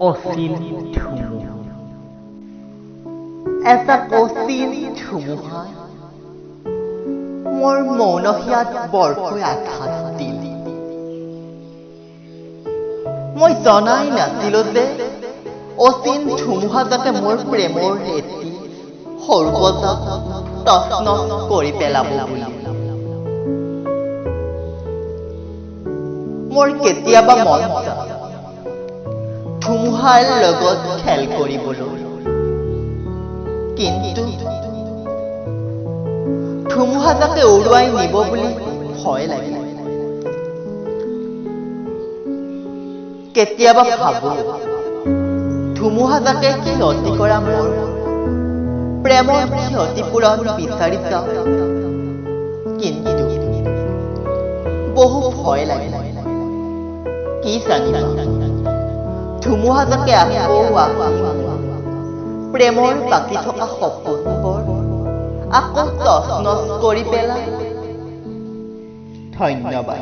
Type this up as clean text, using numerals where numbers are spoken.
অচিন ধুমুহা। এজাক অচিন ধুমুহাই মোৰ মৌনহিয়াত বৰকৈ আঘাত দিল। মই জনাই নাছিলো যে অচিন ধুমুহাজাকে মোৰ প্ৰেমৰ এটি সৰ্বজা তছনছ কৰি পেলাব বুলি। মোৰ কেতিয়াবা মন যায় ধুমুহাৰ লগত খেল কৰিবলৈ, কিন্তু ধুমুহাজাকে উৰুৱাই নিব বুলি ভয় লাগে। কেতিয়াবা ভাবো ধুমুহাজাকে ক্ষতি কৰা মোৰ প্ৰেমৰ ক্ষতিপূৰণ বিচাৰি যাওঁ, কিন্তু বহু ভয় লাগে। কি জানিবা ধুমুহাজাকে আকৌ প্ৰেমৰ বাকী থকা সপোনবোৰ আকৌ তছনছ কৰি পেলাই। ধন্যবাদ।